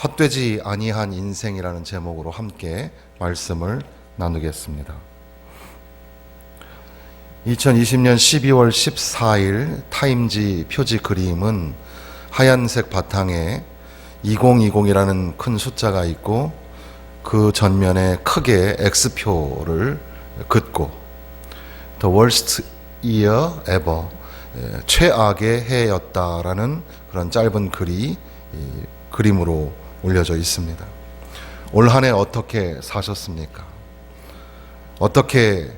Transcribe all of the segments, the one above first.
헛되지 아니한 인생이라는 제목으로 함께 말씀을 나누겠습니다. 2020년 12월 14일 타임지 표지 그림은 하얀색 바탕에 2020이라는 큰 숫자가 있고 그 전면에 크게 X표를 긋고 The worst year ever, 최악의 해였다라는 그런 짧은 글이 그림으로 올려져 있습니다. 올 한 해 어떻게 사셨습니까? 어떻게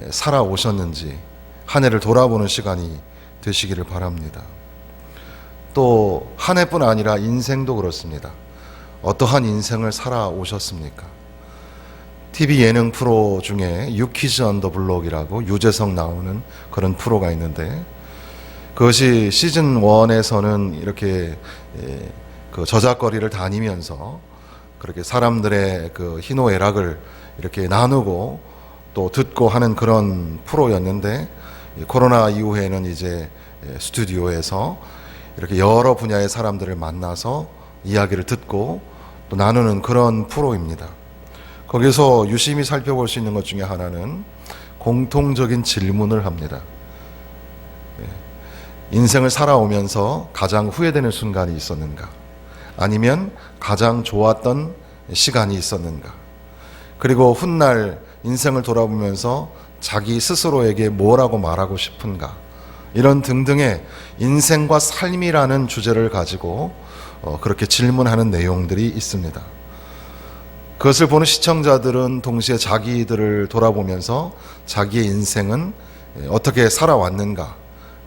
살아오셨는지 한 해를 돌아보는 시간이 되시기를 바랍니다. 또 한 해뿐 아니라 인생도 그렇습니다. 어떠한 인생을 살아오셨습니까? TV 예능 프로 중에 유퀴즈 on the 블록이라고 유재석 나오는 그런 프로가 있는데, 그것이 시즌 1에서는 이렇게 그 저작거리를 다니면서 그렇게 사람들의 그 희노애락을 이렇게 나누고 또 듣고 하는 그런 프로였는데, 코로나 이후에는 이제 스튜디오에서 이렇게 여러 분야의 사람들을 만나서 이야기를 듣고 또 나누는 그런 프로입니다. 거기서 유심히 살펴볼 수 있는 것 중에 하나는 공통적인 질문을 합니다. 인생을 살아오면서 가장 후회되는 순간이 있었는가? 아니면 가장 좋았던 시간이 있었는가? 그리고 훗날 인생을 돌아보면서 자기 스스로에게 뭐라고 말하고 싶은가? 이런 등등의 인생과 삶이라는 주제를 가지고 그렇게 질문하는 내용들이 있습니다. 그것을 보는 시청자들은 동시에 자기들을 돌아보면서 자기의 인생은 어떻게 살아왔는가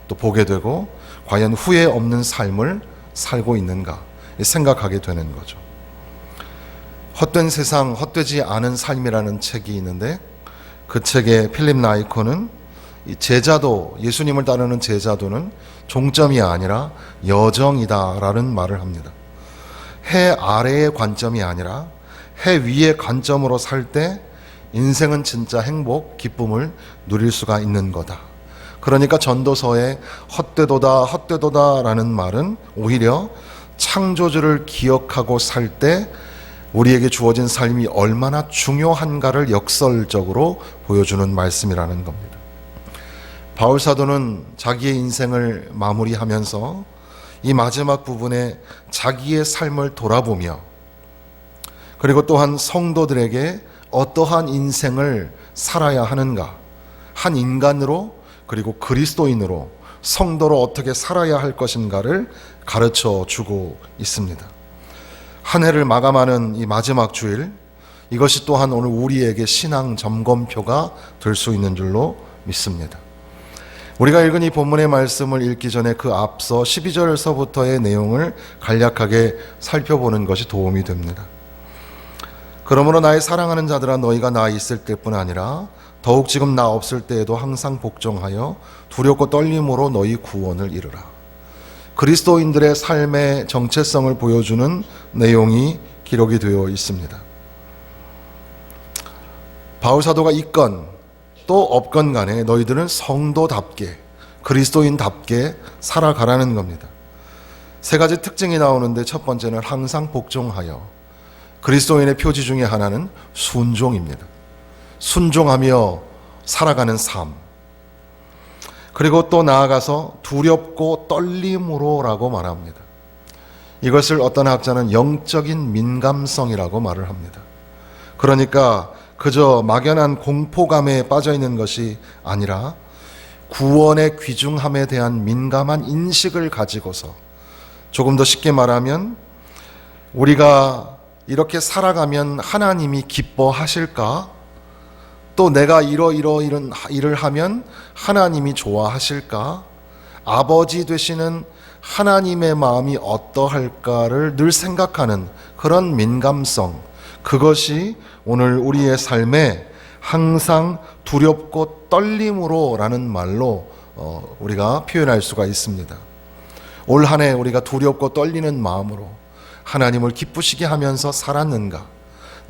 또 보게 되고, 과연 후회 없는 삶을 살고 있는가 생각하게 되는 거죠. 헛된 세상, 헛되지 않은 삶이라는 책이 있는데, 그 책의 필립 나이코는 이 제자도, 예수님을 따르는 제자도는 종점이 아니라 여정이다라는 말을 합니다. 해 아래의 관점이 아니라 해 위의 관점으로 살 때 인생은 진짜 행복, 기쁨을 누릴 수가 있는 거다. 그러니까 전도서에 헛되도다 헛되도다 라는 말은 오히려 창조주를 기억하고 살 때 우리에게 주어진 삶이 얼마나 중요한가를 역설적으로 보여주는 말씀이라는 겁니다. 바울 사도는 자기의 인생을 마무리하면서 이 마지막 부분에 자기의 삶을 돌아보며, 그리고 또한 성도들에게 어떠한 인생을 살아야 하는가, 한 인간으로 그리고 그리스도인으로 성도로 어떻게 살아야 할 것인가를 가르쳐 주고 있습니다. 한 해를 마감하는 이 마지막 주일, 이것이 또한 오늘 우리에게 신앙 점검표가 될 수 있는 줄로 믿습니다. 우리가 읽은 이 본문의 말씀을 읽기 전에 그 앞서 12절서부터의 내용을 간략하게 살펴보는 것이 도움이 됩니다. 그러므로 나의 사랑하는 자들아, 너희가 나 있을 때뿐 아니라 더욱 지금 나 없을 때에도 항상 복종하여 두렵고 떨림으로 너희 구원을 이루라. 그리스도인들의 삶의 정체성을 보여주는 내용이 기록이 되어 있습니다. 바울 사도가 있건 또 없건 간에 너희들은 성도답게, 그리스도인답게 살아가라는 겁니다. 세 가지 특징이 나오는데, 첫 번째는 항상 복종하여, 그리스도인의 표지 중에 하나는 순종입니다. 순종하며 살아가는 삶. 그리고 또 나아가서 두렵고 떨림으로라고 말합니다. 이것을 어떤 학자는 영적인 민감성이라고 말을 합니다. 그러니까 그저 막연한 공포감에 빠져 있는 것이 아니라 구원의 귀중함에 대한 민감한 인식을 가지고서, 조금 더 쉽게 말하면 우리가 이렇게 살아가면 하나님이 기뻐하실까? 또 내가 이런 일을 하면 하나님이 좋아하실까? 아버지 되시는 하나님의 마음이 어떠할까를 늘 생각하는 그런 민감성, 그것이 오늘 우리의 삶에 항상 두렵고 떨림으로 라는 말로 우리가 표현할 수가 있습니다. 올 한 해 우리가 두렵고 떨리는 마음으로 하나님을 기쁘시게 하면서 살았는가?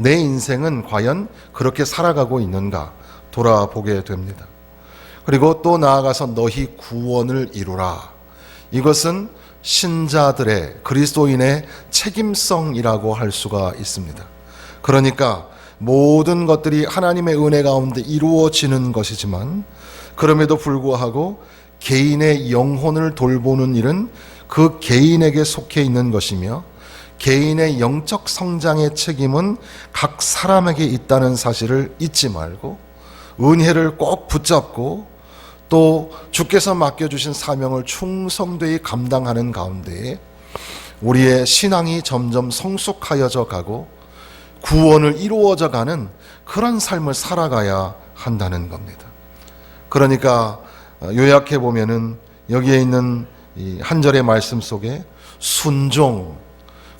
내 인생은 과연 그렇게 살아가고 있는가? 돌아보게 됩니다. 그리고 또 나아가서 너희 구원을 이루라. 이것은 신자들의, 그리스도인의 책임성이라고 할 수가 있습니다. 그러니까 모든 것들이 하나님의 은혜 가운데 이루어지는 것이지만, 그럼에도 불구하고 개인의 영혼을 돌보는 일은 그 개인에게 속해 있는 것이며, 개인의 영적 성장의 책임은 각 사람에게 있다는 사실을 잊지 말고, 은혜를 꼭 붙잡고 또 주께서 맡겨주신 사명을 충성되이 감당하는 가운데에 우리의 신앙이 점점 성숙하여져 가고 구원을 이루어져 가는 그런 삶을 살아가야 한다는 겁니다. 그러니까 요약해 보면은 여기에 있는 이 한 절의 말씀 속에 순종,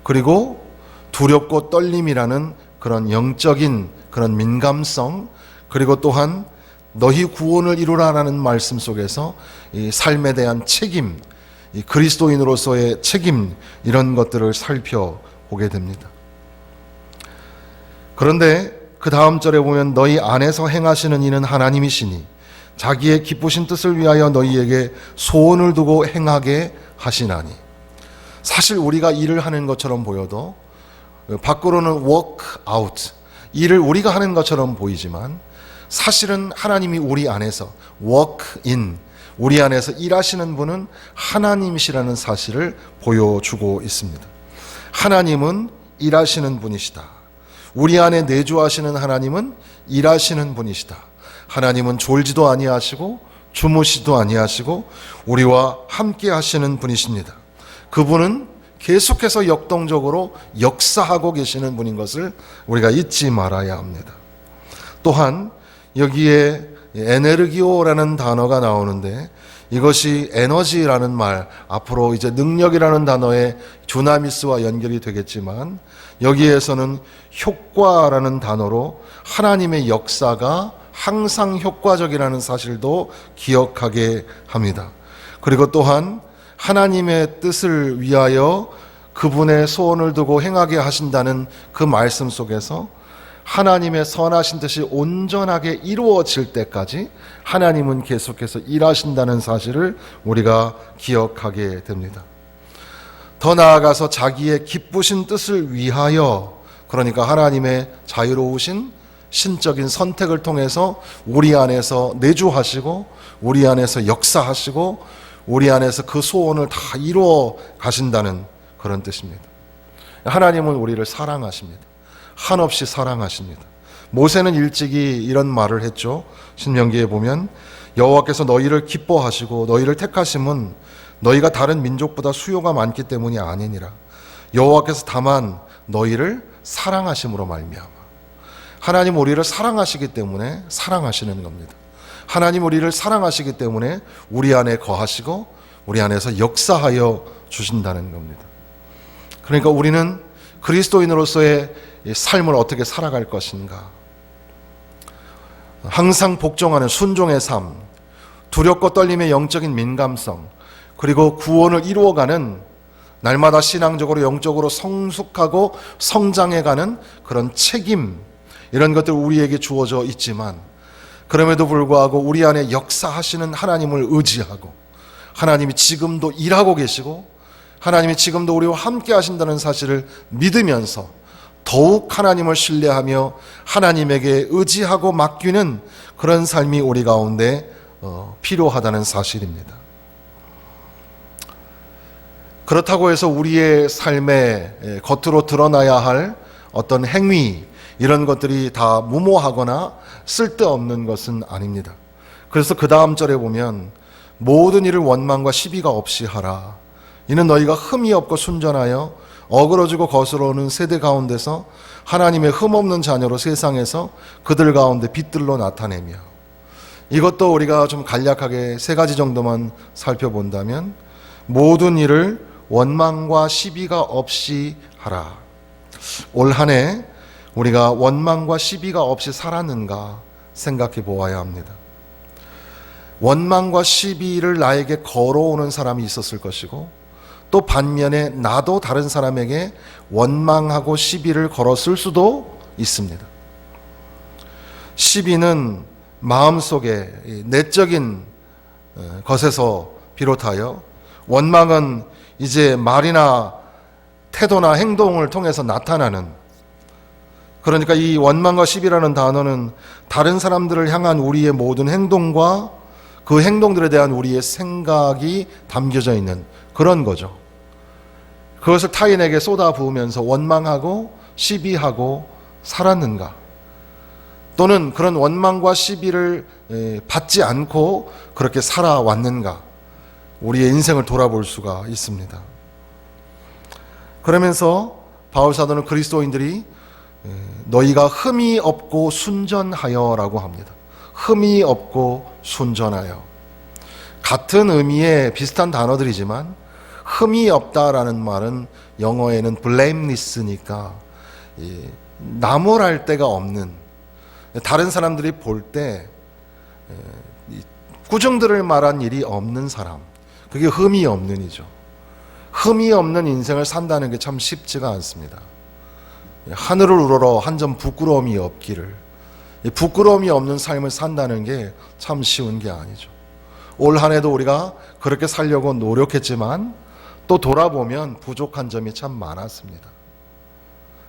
그리고 두렵고 떨림이라는 그런 영적인 그런 민감성, 그리고 또한 너희 구원을 이루라라는 말씀 속에서 이 삶에 대한 책임, 이 그리스도인으로서의 책임, 이런 것들을 살펴보게 됩니다. 그런데 그 다음 절에 보면 너희 안에서 행하시는 이는 하나님이시니 자기의 기쁘신 뜻을 위하여 너희에게 소원을 두고 행하게 하시나니. 사실 우리가 일을 하는 것처럼 보여도 밖으로는 work out, 일을 우리가 하는 것처럼 보이지만 사실은 하나님이 우리 안에서 work in, 우리 안에서 일하시는 분은 하나님이시라는 사실을 보여주고 있습니다. 하나님은 일하시는 분이시다. 우리 안에 내주하시는 하나님은 일하시는 분이시다. 하나님은 졸지도 아니하시고 주무시도 아니하시고 우리와 함께 하시는 분이십니다. 그분은 계속해서 역동적으로 역사하고 계시는 분인 것을 우리가 잊지 말아야 합니다. 또한 여기에 에네르기오라는 단어가 나오는데, 이것이 에너지라는 말, 앞으로 이제 능력이라는 단어의 두나미스와 연결이 되겠지만, 여기에서는 효과라는 단어로 하나님의 역사가 항상 효과적이라는 사실도 기억하게 합니다. 그리고 또한 하나님의 뜻을 위하여 그분의 소원을 두고 행하게 하신다는 그 말씀 속에서 하나님의 선하신 뜻이 온전하게 이루어질 때까지 하나님은 계속해서 일하신다는 사실을 우리가 기억하게 됩니다. 더 나아가서 자기의 기쁘신 뜻을 위하여, 그러니까 하나님의 자유로우신 신적인 선택을 통해서 우리 안에서 내주하시고 우리 안에서 역사하시고 우리 안에서 그 소원을 다 이루어 가신다는 그런 뜻입니다. 하나님은 우리를 사랑하십니다. 한없이 사랑하십니다. 모세는 일찍이 이런 말을 했죠. 신명기에 보면 여호와께서 너희를 기뻐하시고 너희를 택하심은 너희가 다른 민족보다 수요가 많기 때문이 아니니라. 여호와께서 다만 너희를 사랑하심으로 말미암아. 하나님 우리를 사랑하시기 때문에 사랑하시는 겁니다. 하나님 우리를 사랑하시기 때문에 우리 안에 거하시고 우리 안에서 역사하여 주신다는 겁니다. 그러니까 우리는 그리스도인으로서의 삶을 어떻게 살아갈 것인가? 항상 복종하는 순종의 삶, 두렵고 떨림의 영적인 민감성, 그리고 구원을 이루어가는 날마다 신앙적으로 영적으로 성숙하고 성장해가는 그런 책임, 이런 것들 우리에게 주어져 있지만, 그럼에도 불구하고 우리 안에 역사하시는 하나님을 의지하고 하나님이 지금도 일하고 계시고 하나님이 지금도 우리와 함께 하신다는 사실을 믿으면서 더욱 하나님을 신뢰하며 하나님에게 의지하고 맡기는 그런 삶이 우리 가운데 필요하다는 사실입니다. 그렇다고 해서 우리의 삶에 겉으로 드러나야 할 어떤 행위, 이런 것들이 다 무모하거나 쓸데없는 것은 아닙니다. 그래서 그 다음 절에 보면 모든 일을 원망과 시비가 없이 하라. 이는 너희가 흠이 없고 순전하여 어그러지고 거스러우는 세대 가운데서 하나님의 흠없는 자녀로 세상에서 그들 가운데 빛들로 나타내며. 이것도 우리가 좀 간략하게 세 가지 정도만 살펴본다면, 모든 일을 원망과 시비가 없이 하라. 올 한 해 우리가 원망과 시비가 없이 살았는가 생각해 보아야 합니다. 원망과 시비를 나에게 걸어오는 사람이 있었을 것이고, 또 반면에 나도 다른 사람에게 원망하고 시비를 걸었을 수도 있습니다. 시비는 마음속에 내적인 것에서 비롯하여, 원망은 이제 말이나 태도나 행동을 통해서 나타나는, 그러니까 이 원망과 시비라는 단어는 다른 사람들을 향한 우리의 모든 행동과 그 행동들에 대한 우리의 생각이 담겨져 있는 그런 거죠. 그것을 타인에게 쏟아부으면서 원망하고 시비하고 살았는가? 또는 그런 원망과 시비를 받지 않고 그렇게 살아왔는가? 우리의 인생을 돌아볼 수가 있습니다. 그러면서 바울 사도는 그리스도인들이 너희가 흠이 없고 순전하여라고 합니다. 흠이 없고 순전하여. 같은 의미의 비슷한 단어들이지만 흠이 없다라는 말은 영어에는 blameless니까 나무랄 데가 없는, 다른 사람들이 볼 때 꾸중들을 말한 일이 없는 사람, 그게 흠이 없는 이죠. 흠이 없는 인생을 산다는 게 참 쉽지가 않습니다. 하늘을 우러러 한 점 부끄러움이 없기를, 부끄러움이 없는 삶을 산다는 게 참 쉬운 게 아니죠. 올 한 해도 우리가 그렇게 살려고 노력했지만 또 돌아보면 부족한 점이 참 많았습니다.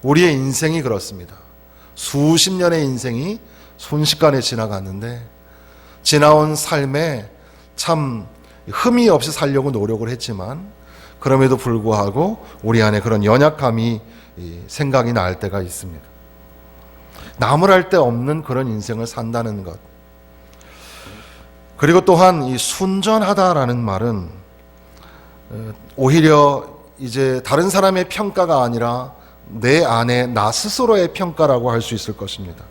우리의 인생이 그렇습니다. 수십 년의 인생이 순식간에 지나갔는데 지나온 삶에 참 흠이 없이 살려고 노력을 했지만 그럼에도 불구하고 우리 안에 그런 연약함이 생각이 날 때가 있습니다. 나무랄 데 없는 그런 인생을 산다는 것. 그리고 또한 이 순전하다라는 말은 오히려 이제 다른 사람의 평가가 아니라 내 안에 나 스스로의 평가라고 할 수 있을 것입니다.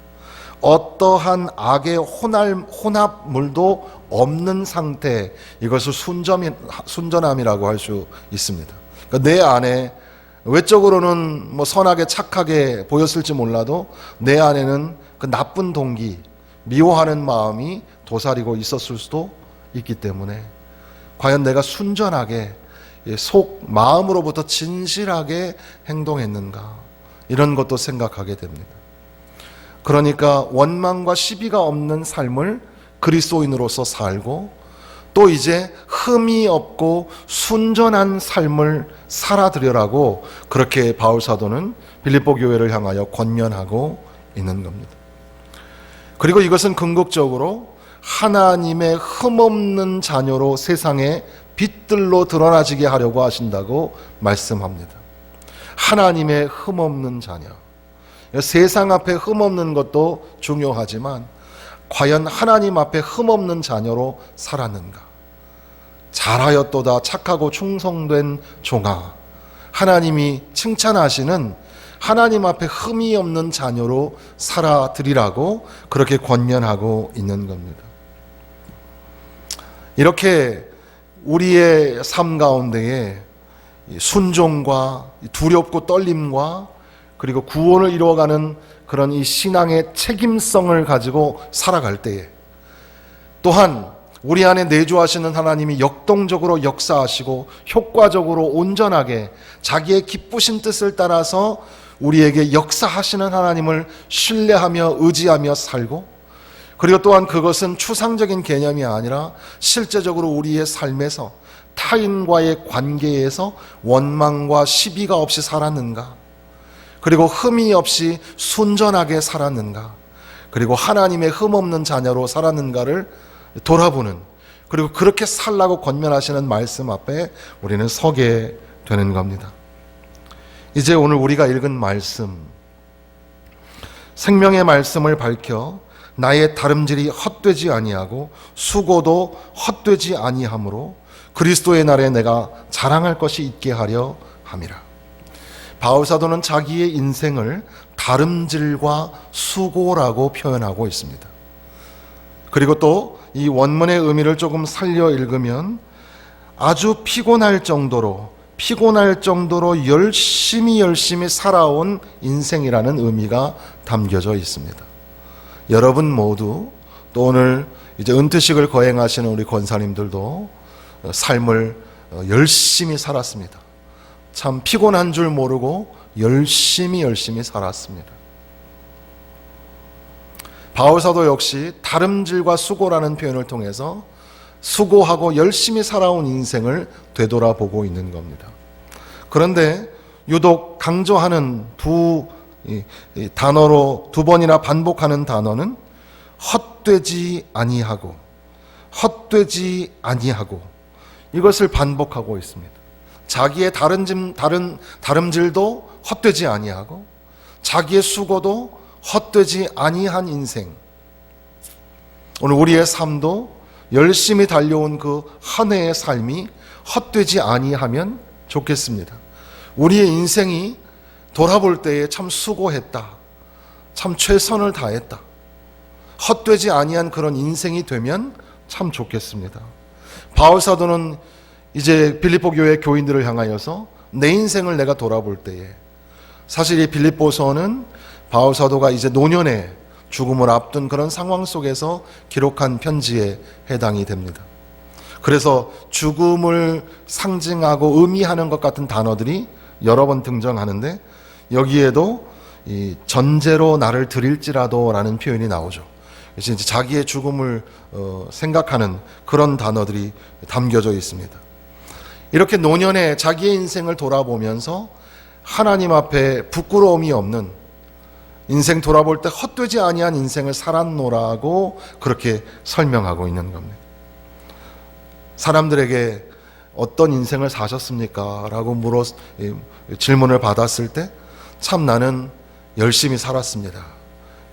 어떠한 악의 혼합물도 없는 상태, 이것을 순전함이라고 할 수 있습니다. 그러니까 내 안에 외적으로는 선하게 착하게 보였을지 몰라도 내 안에는 그 나쁜 동기, 미워하는 마음이 도사리고 있었을 수도 있기 때문에 과연 내가 순전하게 속 마음으로부터 진실하게 행동했는가, 이런 것도 생각하게 됩니다. 그러니까 원망과 시비가 없는 삶을 그리스도인으로서 살고 또 이제 흠이 없고 순전한 삶을 살아드려라고 그렇게 바울 사도는 빌립보 교회를 향하여 권면하고 있는 겁니다. 그리고 이것은 궁극적으로 하나님의 흠없는 자녀로 세상에 빛들로 드러나지게 하려고 하신다고 말씀합니다. 하나님의 흠없는 자녀. 세상 앞에 흠없는 것도 중요하지만 과연 하나님 앞에 흠없는 자녀로 살았는가? 잘하였도다 착하고 충성된 종아. 하나님이 칭찬하시는 하나님 앞에 흠이 없는 자녀로 살아드리라고 그렇게 권면하고 있는 겁니다. 이렇게 우리의 삶 가운데에 순종과 두렵고 떨림과 그리고 구원을 이루어가는 그런 이 신앙의 책임성을 가지고 살아갈 때에 또한 우리 안에 내주하시는 하나님이 역동적으로 역사하시고 효과적으로 온전하게 자기의 기쁘신 뜻을 따라서 우리에게 역사하시는 하나님을 신뢰하며 의지하며 살고, 그리고 또한 그것은 추상적인 개념이 아니라 실제적으로 우리의 삶에서 타인과의 관계에서 원망과 시비가 없이 살았는가, 그리고 흠이 없이 순전하게 살았는가, 그리고 하나님의 흠없는 자녀로 살았는가를 돌아보는, 그리고 그렇게 살라고 권면하시는 말씀 앞에 우리는 서게 되는 겁니다. 이제 오늘 우리가 읽은 말씀, 생명의 말씀을 밝혀 나의 다름질이 헛되지 아니하고 수고도 헛되지 아니하므로 그리스도의 날에 내가 자랑할 것이 있게 하려 함이라. 바울 사도는 자기의 인생을 다름질과 수고라고 표현하고 있습니다. 그리고 또 이 원문의 의미를 조금 살려 읽으면 아주 피곤할 정도로 열심히 살아온 인생이라는 의미가 담겨져 있습니다. 여러분 모두 또 오늘 이제 은퇴식을 거행하시는 우리 권사님들도 삶을 열심히 살았습니다. 참 피곤한 줄 모르고 열심히 살았습니다. 바울 사도 역시 다름질과 수고라는 표현을 통해서 수고하고 열심히 살아온 인생을 되돌아보고 있는 겁니다. 그런데 유독 강조하는 이 단어로 두 번이나 반복하는 단어는 헛되지 아니하고, 헛되지 아니하고, 이것을 반복하고 있습니다. 자기의 다름질도 헛되지 아니하고, 자기의 수고도 헛되지 아니한 인생. 오늘 우리의 삶도 열심히 달려온 그 한 해의 삶이 헛되지 아니하면 좋겠습니다. 우리의 인생이 돌아볼 때에 참 수고했다, 참 최선을 다했다, 헛되지 아니한 그런 인생이 되면 참 좋겠습니다. 바울 사도는 이제 빌립보 교회 교인들을 향하여서 내 인생을 내가 돌아볼 때에, 사실 이 빌립보서는 바울 사도가 이제 노년에 죽음을 앞둔 그런 상황 속에서 기록한 편지에 해당이 됩니다. 그래서 죽음을 상징하고 의미하는 것 같은 단어들이 여러 번 등장하는데, 여기에도 이 전제로 나를 드릴지라도 라는 표현이 나오죠. 그래서 이제 자기의 죽음을 생각하는 그런 단어들이 담겨져 있습니다. 이렇게 노년에 자기의 인생을 돌아보면서 하나님 앞에 부끄러움이 없는, 인생 돌아볼 때 헛되지 아니한 인생을 살았노라고 그렇게 설명하고 있는 겁니다. 사람들에게 어떤 인생을 사셨습니까? 라고 질문을 받았을 때 참 나는 열심히 살았습니다.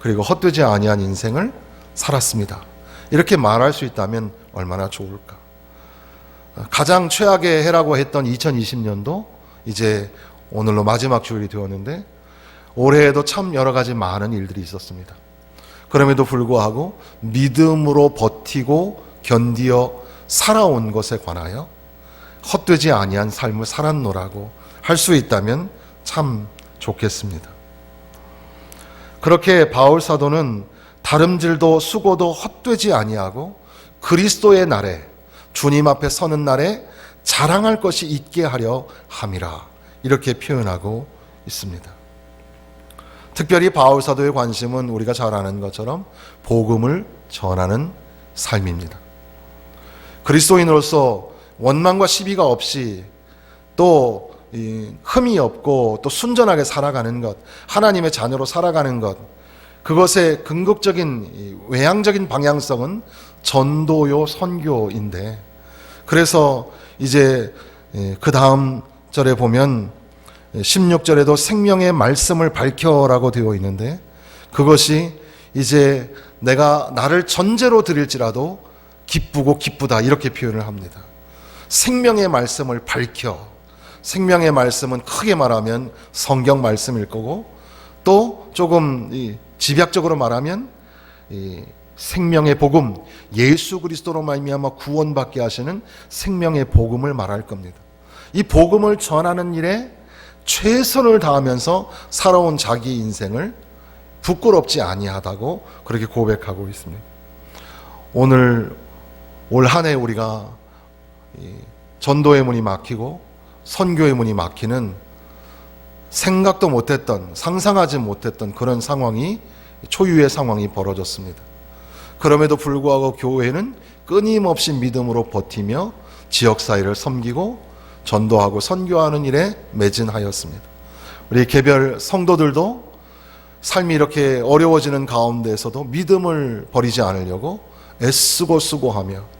그리고 헛되지 아니한 인생을 살았습니다. 이렇게 말할 수 있다면 얼마나 좋을까? 가장 최악의 해라고 했던 2020년도 이제 오늘로 마지막 주일이 되었는데, 올해에도 참 여러 가지 많은 일들이 있었습니다. 그럼에도 불구하고 믿음으로 버티고 견디어 살아온 것에 관하여 헛되지 아니한 삶을 살았노라고 할 수 있다면 참 좋겠습니다. 그렇게 바울 사도는 다름질도 수고도 헛되지 아니하고 그리스도의 날에, 주님 앞에 서는 날에 자랑할 것이 있게 하려 함이라, 이렇게 표현하고 있습니다. 특별히 바울 사도의 관심은 우리가 잘 아는 것처럼 복음을 전하는 삶입니다. 그리스도인으로서 원망과 시비가 없이 또 흠이 없고 또 순전하게 살아가는 것, 하나님의 자녀로 살아가는 것, 그것의 궁극적인 외향적인 방향성은 전도요 선교인데, 그래서 이제 그 다음 절에 보면 16절에도 생명의 말씀을 밝혀라고 되어 있는데, 그것이 이제 내가 나를 전제로 드릴지라도 기쁘고 기쁘다, 이렇게 표현을 합니다. 생명의 말씀을 밝혀. 생명의 말씀은 크게 말하면 성경 말씀일 거고, 또 조금 집약적으로 말하면 생명의 복음, 예수 그리스도로 말미암아 구원받게 하시는 생명의 복음을 말할 겁니다. 이 복음을 전하는 일에 최선을 다하면서 살아온 자기 인생을 부끄럽지 아니하다고 그렇게 고백하고 있습니다. 올 한 해 우리가 전도의 문이 막히고 선교의 문이 막히는, 생각도 못했던, 상상하지 못했던 그런 상황이, 초유의 상황이 벌어졌습니다. 그럼에도 불구하고 교회는 끊임없이 믿음으로 버티며 지역사회를 섬기고 전도하고 선교하는 일에 매진하였습니다. 우리 개별 성도들도 삶이 이렇게 어려워지는 가운데에서도 믿음을 버리지 않으려고 애쓰고 수고하며,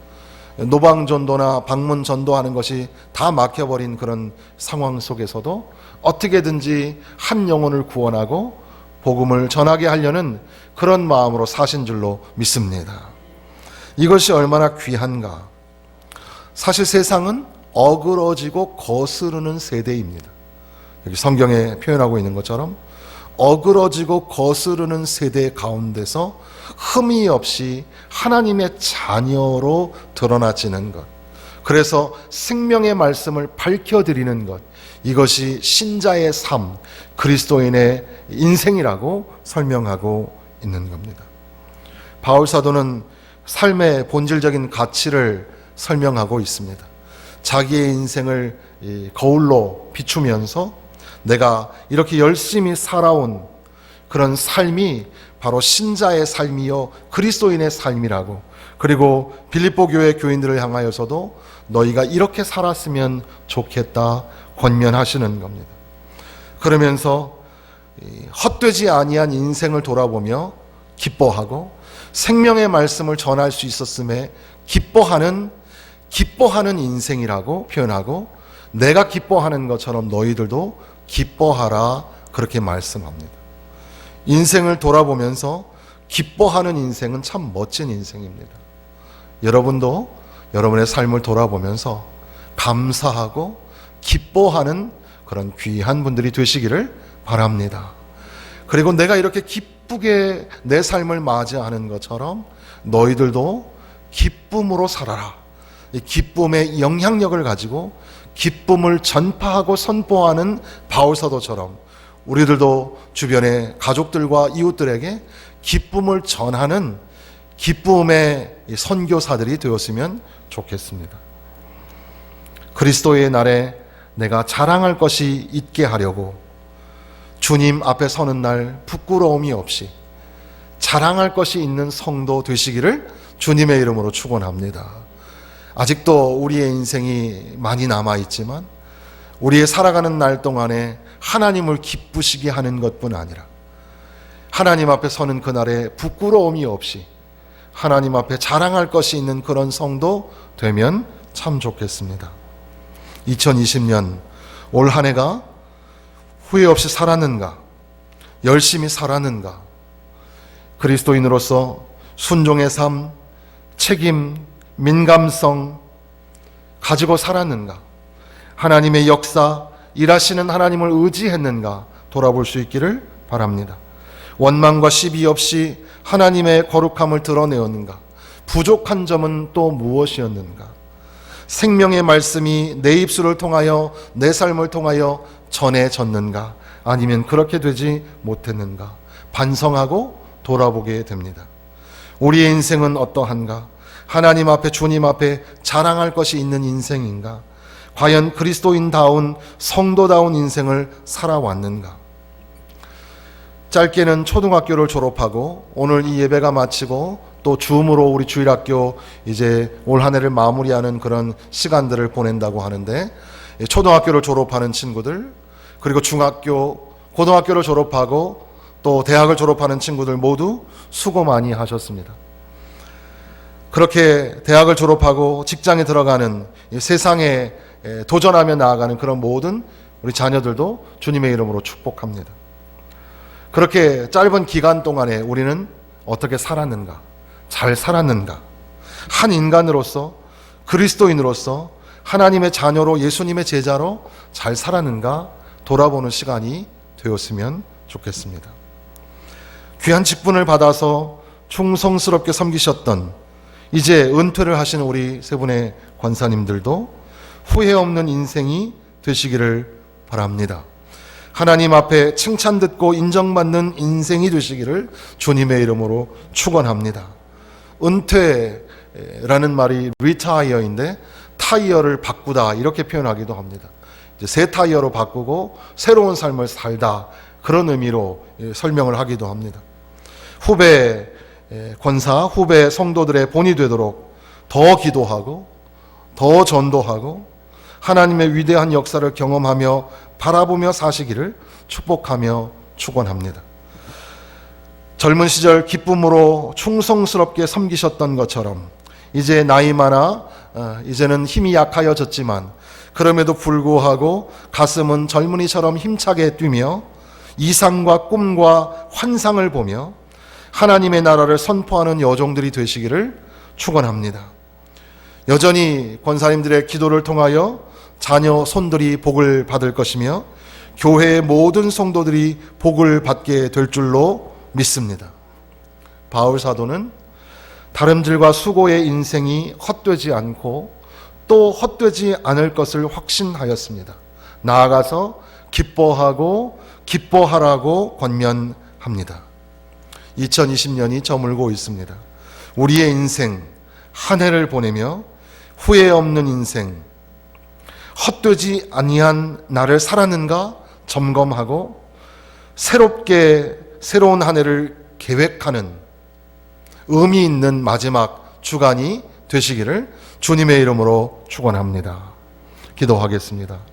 노방전도나 방문전도하는 것이 다 막혀버린 그런 상황 속에서도 어떻게든지 한 영혼을 구원하고 복음을 전하게 하려는 그런 마음으로 사신 줄로 믿습니다. 이것이 얼마나 귀한가. 사실 세상은 어그러지고 거스르는 세대입니다. 여기 성경에 표현하고 있는 것처럼 어그러지고 거스르는 세대 가운데서 흠이 없이 하나님의 자녀로 드러나지는 것, 그래서 생명의 말씀을 밝혀드리는 것, 이것이 신자의 삶, 그리스도인의 인생이라고 설명하고 있는 겁니다. 바울 사도는 삶의 본질적인 가치를 설명하고 있습니다. 자기의 인생을 거울로 비추면서 내가 이렇게 열심히 살아온 그런 삶이 바로 신자의 삶이요 그리스도인의 삶이라고, 그리고 빌립보 교회 교인들을 향하여서도 너희가 이렇게 살았으면 좋겠다 권면하시는 겁니다. 그러면서 헛되지 아니한 인생을 돌아보며 기뻐하고 생명의 말씀을 전할 수 있었음에 기뻐하는 인생이라고 표현하고, 내가 기뻐하는 것처럼 너희들도 기뻐하라 그렇게 말씀합니다. 인생을 돌아보면서 기뻐하는 인생은 참 멋진 인생입니다. 여러분도 여러분의 삶을 돌아보면서 감사하고 기뻐하는 그런 귀한 분들이 되시기를 바랍니다. 그리고 내가 이렇게 기쁘게 내 삶을 맞이하는 것처럼 너희들도 기쁨으로 살아라. 이 기쁨의 영향력을 가지고 기쁨을 전파하고 선포하는 바울사도처럼 우리들도 주변의 가족들과 이웃들에게 기쁨을 전하는 기쁨의 선교사들이 되었으면 좋겠습니다. 그리스도의 날에 내가 자랑할 것이 있게 하려고 주님 앞에 서는 날 부끄러움이 없이 자랑할 것이 있는 성도 되시기를 주님의 이름으로 축원합니다. 아직도 우리의 인생이 많이 남아있지만 우리의 살아가는 날 동안에 하나님을 기쁘시게 하는 것뿐 아니라 하나님 앞에 서는 그날에 부끄러움이 없이 하나님 앞에 자랑할 것이 있는 그런 성도 되면 참 좋겠습니다. 2020년 올 한 해가 후회 없이 살았는가? 열심히 살았는가? 그리스도인으로서 순종의 삶, 책임, 민감성 가지고 살았는가? 하나님의 역사, 일하시는 하나님을 의지했는가? 돌아볼 수 있기를 바랍니다. 원망과 시비 없이 하나님의 거룩함을 드러내었는가? 부족한 점은 또 무엇이었는가? 생명의 말씀이 내 입술을 통하여 내 삶을 통하여 전해졌는가? 아니면 그렇게 되지 못했는가? 반성하고 돌아보게 됩니다. 우리의 인생은 어떠한가? 하나님 앞에, 주님 앞에 자랑할 것이 있는 인생인가? 과연 그리스도인다운 성도다운 인생을 살아왔는가? 짧게는 초등학교를 졸업하고 오늘 이 예배가 마치고 또 줌으로 우리 주일학교 이제 올 한 해를 마무리하는 그런 시간들을 보낸다고 하는데, 초등학교를 졸업하는 친구들, 그리고 중학교, 고등학교를 졸업하고 또 대학을 졸업하는 친구들 모두 수고 많이 하셨습니다. 그렇게 대학을 졸업하고 직장에 들어가는 세상에 도전하며 나아가는 그런 모든 우리 자녀들도 주님의 이름으로 축복합니다. 그렇게 짧은 기간 동안에 우리는 어떻게 살았는가? 잘 살았는가? 한 인간으로서, 그리스도인으로서, 하나님의 자녀로, 예수님의 제자로 잘 살았는가? 돌아보는 시간이 되었으면 좋겠습니다. 귀한 직분을 받아서 충성스럽게 섬기셨던, 이제 은퇴를 하시는 우리 세 분의 권사님들도 후회 없는 인생이 되시기를 바랍니다. 하나님 앞에 칭찬 듣고 인정받는 인생이 되시기를 주님의 이름으로 축원합니다. 은퇴라는 말이 retire인데 타이어를 바꾸다 이렇게 표현하기도 합니다. 이제 새 타이어로 바꾸고 새로운 삶을 살다, 그런 의미로 설명을 하기도 합니다. 후배 권사, 후배 성도들의 본이 되도록 더 기도하고 더 전도하고 하나님의 위대한 역사를 경험하며 바라보며 사시기를 축복하며 축원합니다. 젊은 시절 기쁨으로 충성스럽게 섬기셨던 것처럼 이제 나이 많아 이제는 힘이 약하여졌지만 그럼에도 불구하고 가슴은 젊은이처럼 힘차게 뛰며 이상과 꿈과 환상을 보며 하나님의 나라를 선포하는 여종들이 되시기를 축원합니다. 여전히 권사님들의 기도를 통하여 자녀, 손들이 복을 받을 것이며 교회의 모든 성도들이 복을 받게 될 줄로 믿습니다. 바울 사도는 다름질과 수고의 인생이 헛되지 않고 또 헛되지 않을 것을 확신하였습니다. 나아가서 기뻐하고 기뻐하라고 권면합니다. 2020년이 저물고 있습니다. 우리의 인생 한 해를 보내며 후회 없는 인생, 헛되지 아니한 나를 살았는가 점검하고 새로운 한 해를 계획하는 의미 있는 마지막 주간이 되시기를 주님의 이름으로 축원합니다. 기도하겠습니다.